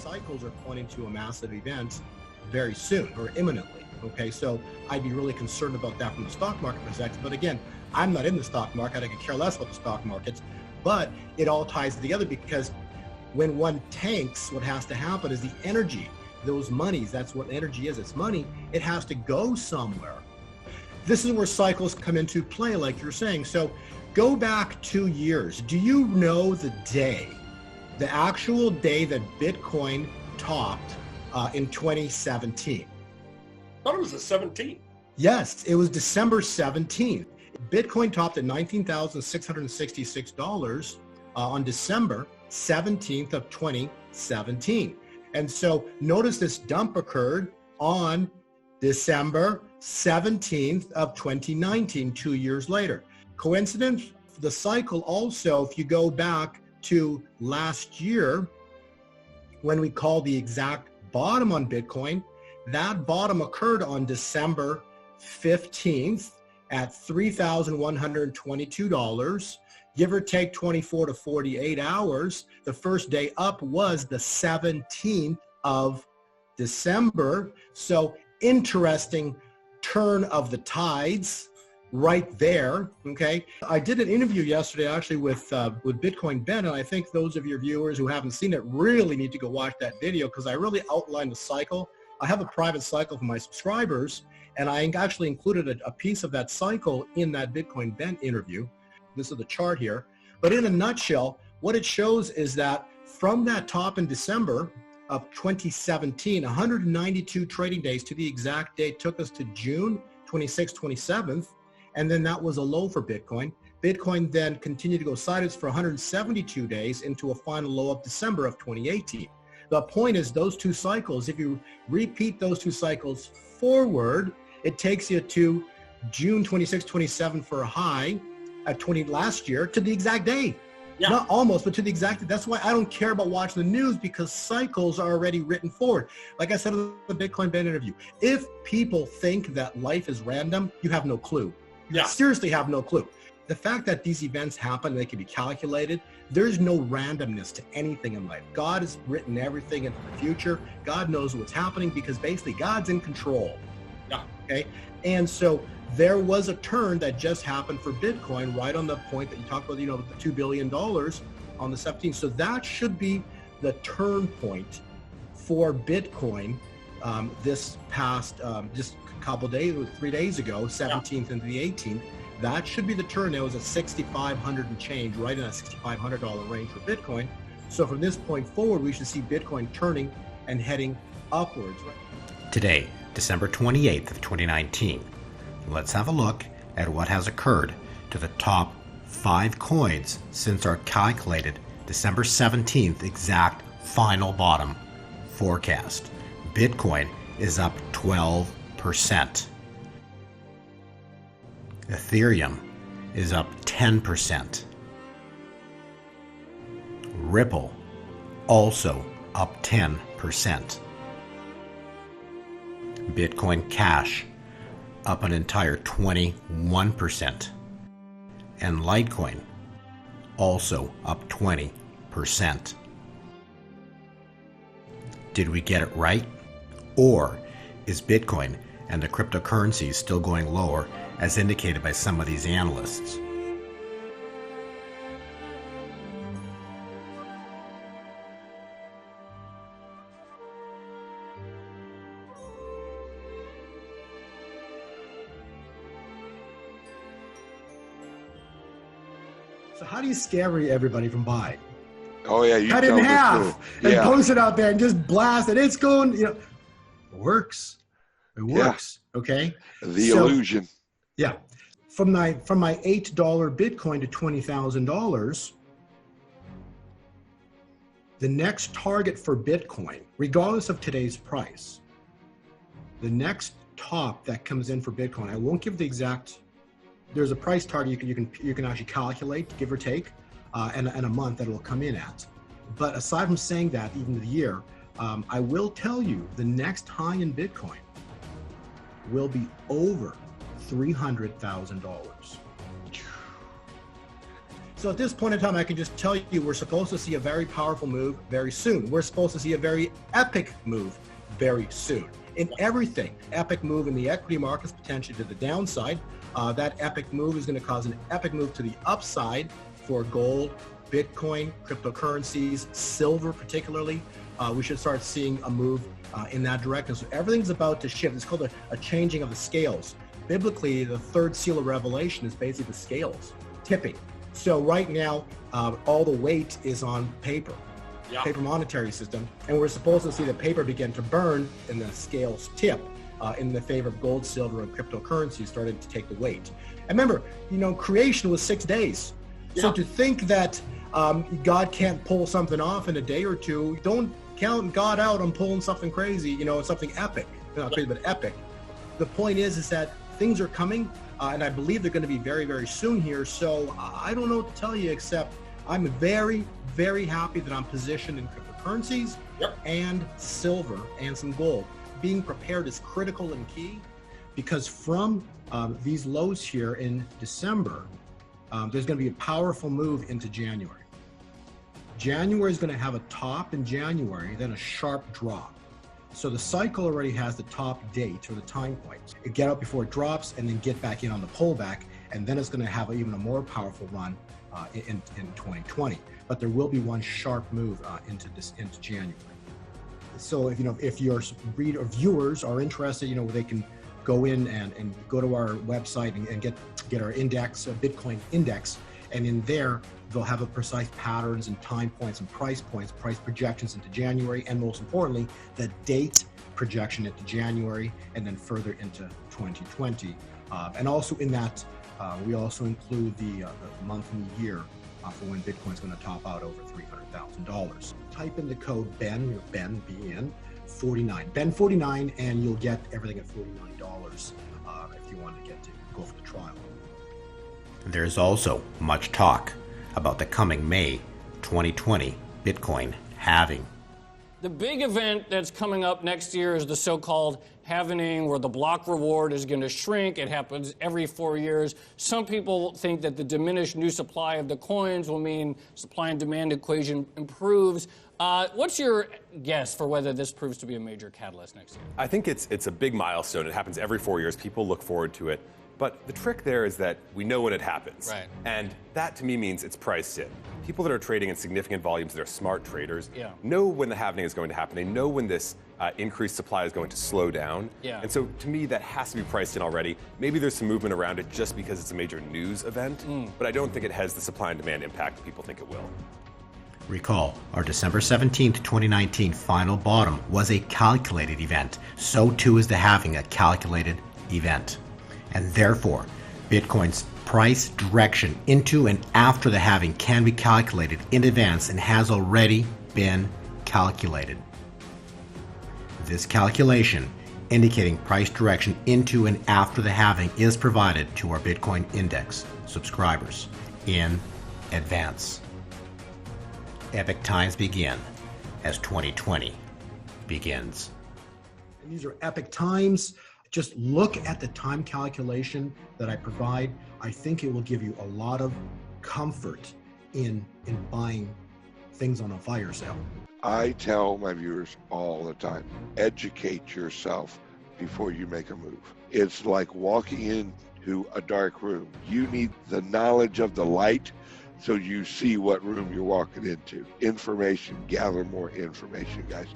cycles are pointing to a massive event very soon or imminently. Okay, so I'd be really concerned about that from the stock market perspective. But again, I'm not in the stock market. I could care less about the stock markets, but it all ties together because when one tanks, what has to happen is the energy, those monies, that's what energy is, it's money, it has to go somewhere. This is where cycles come into play, like you're saying. So go back 2 years. Do you know the day, the actual day that Bitcoin topped in 2017? I thought it was the 17th. Yes, it was December 17th. Bitcoin topped at $19,666 on December 17th of 2017. And so notice this dump occurred on December 17th of 2019, 2 years later. Coincidence? The cycle also, if you go back to last year, when we call the exact bottom on Bitcoin, that bottom occurred on December 15th at $3,122, give or take 24 to 48 hours. The first day up was the 17th of December. So interesting turn of the tides right there, okay? I did an interview yesterday actually with Bitcoin Ben, and I think those of your viewers who haven't seen it really need to go watch that video because I really outlined the cycle. I have a private cycle for my subscribers, and I actually included a piece of that cycle in that Bitcoin Ben interview. This is the chart here. But in a nutshell, what it shows is that from that top in December of 2017, 192 trading days to the exact date took us to June 26th, 27th, and then that was a low for Bitcoin. Bitcoin then continued to go sideways for 172 days into a final low of December of 2018. The point is those two cycles, if you repeat those two cycles forward, it takes you to June 26, 27 for a high at 20 last year to the exact day. Yeah. Not almost, but to the exact. That's why I don't care about watching the news because cycles are already written forward. Like I said in the Bitcoin Ben interview, if people think that life is random, you have no clue. You seriously have no clue. The fact that these events happen, they can be calculated. There's no randomness to anything in life. God has written everything into the future. God knows what's happening because basically God's in control. Yeah. Okay. And so there was a turn that just happened for Bitcoin right on the point that you talked about, the $2 billion on the 17th. So that should be the turn point for Bitcoin this past, just a couple days, 3 days ago, 17th into the 18th. That should be the turn. It was at 6,500 and change, right in that $6,500 range for Bitcoin. So from this point forward, we should see Bitcoin turning and heading upwards. Today, December 28th of 2019. Let's have a look at what has occurred to the top 5 coins since our calculated December 17th exact final bottom forecast. Bitcoin is up 12%. Ethereum is up 10%. Ripple also up 10%. Bitcoin Cash up an entire 21%. And Litecoin also up 20%. Did we get it right? Or is Bitcoin and the cryptocurrencies still going lower as indicated by some of these analysts? So how do you scare everybody from buying? Oh yeah, you cut it in half and post it out there and just blast it. It's going, it works. It works. Yeah. Okay. The illusion. Yeah. From my $8 Bitcoin to $20,000, the next target for Bitcoin, regardless of today's price, the next top that comes in for Bitcoin, I won't give the exact. There's a price target you can actually calculate, give or take, and a month that it will come in at. But aside from saying that, even the year, I will tell you the next high in Bitcoin will be over $300,000. So at this point in time, I can just tell you we're supposed to see a very powerful move very soon. We're supposed to see a very epic move very soon. In everything, epic move in the equity markets, potentially to the downside. That epic move is going to cause an epic move to the upside for gold, Bitcoin, cryptocurrencies, silver particularly. We should start seeing a move in that direction. So everything's about to shift. It's called a changing of the scales. Biblically, the third seal of Revelation is basically the scales tipping. So right now, all the weight is on paper. Paper monetary system, and we're supposed to see the paper begin to burn and the scales tip in the favor of gold, silver, and cryptocurrency started to take the weight. And remember, creation was 6 days. So to think that God can't pull something off in a day or two, don't count God out on pulling something crazy, something epic. Not crazy, but epic. The point is that things are coming, and I believe they're going to be very, very soon here. So I don't know what to tell you, except I'm very, very happy that I'm positioned in cryptocurrencies and silver and some gold. Being prepared is critical and key, because from these lows here in December, there's going to be a powerful move into January. January is going to have a top in January, then a sharp drop. So the cycle already has the top date or the time point. It get out before it drops and then get back in on the pullback, and then it's going to have even a more powerful run in 2020. But there will be one sharp move into January. So if your viewers are interested, they can go in and go to our website and get our index, Bitcoin index, and in there they'll have a precise patterns and time points and price projections into January, and most importantly, the date projection into January and then further into 2020. And also in that, we also include the month and the year for when Bitcoin's going to top out over $300,000. Type in the code BEN, B-E-N, 49, BEN49, and you'll get everything at $49 if you want to go for the trial. There's also much talk about the coming May 2020 Bitcoin halving. The big event that's coming up next year is the so-called halving, where the block reward is going to shrink. It happens every 4 years. Some people think that the diminished new supply of the coins will mean supply and demand equation improves. What's your guess for whether this proves to be a major catalyst next year? I think it's a big milestone. It happens every 4 years. People look forward to it. But the trick there is that we know when it happens. Right. And that, to me, means it's priced in. People that are trading in significant volumes, that are smart traders, know when the halving is going to happen. They know when this increased supply is going to slow down. And so, to me, that has to be priced in already. Maybe there's some movement around it just because it's a major news event, but I don't think it has the supply and demand impact people think it will. Recall, our December 17, 2019 final bottom was a calculated event. So too is the halving a calculated event. And therefore, Bitcoin's price direction into and after the halving can be calculated in advance and has already been calculated. This calculation, indicating price direction into and after the halving, is provided to our Bitcoin Index subscribers in advance. Epic times begin as 2020 begins. And these are epic times. Just look at the time calculation that I provide. I think it will give you a lot of comfort in buying things on a fire sale. I tell my viewers all the time, educate yourself before you make a move. It's like walking into a dark room. You need the knowledge of the light so you see what room you're walking into. Information, gather more information, guys.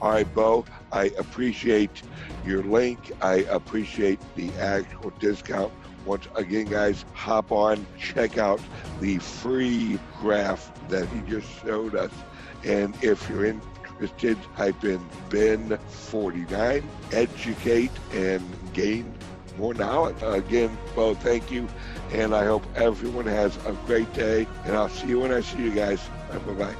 All right, Bo, I appreciate your link. I appreciate the actual discount. Once again, guys, hop on, check out the free graph that he just showed us. And if you're interested, type in BEN49, educate and gain more knowledge. Again, Bo, thank you. And I hope everyone has a great day. And I'll see you when I see you guys. Bye-bye.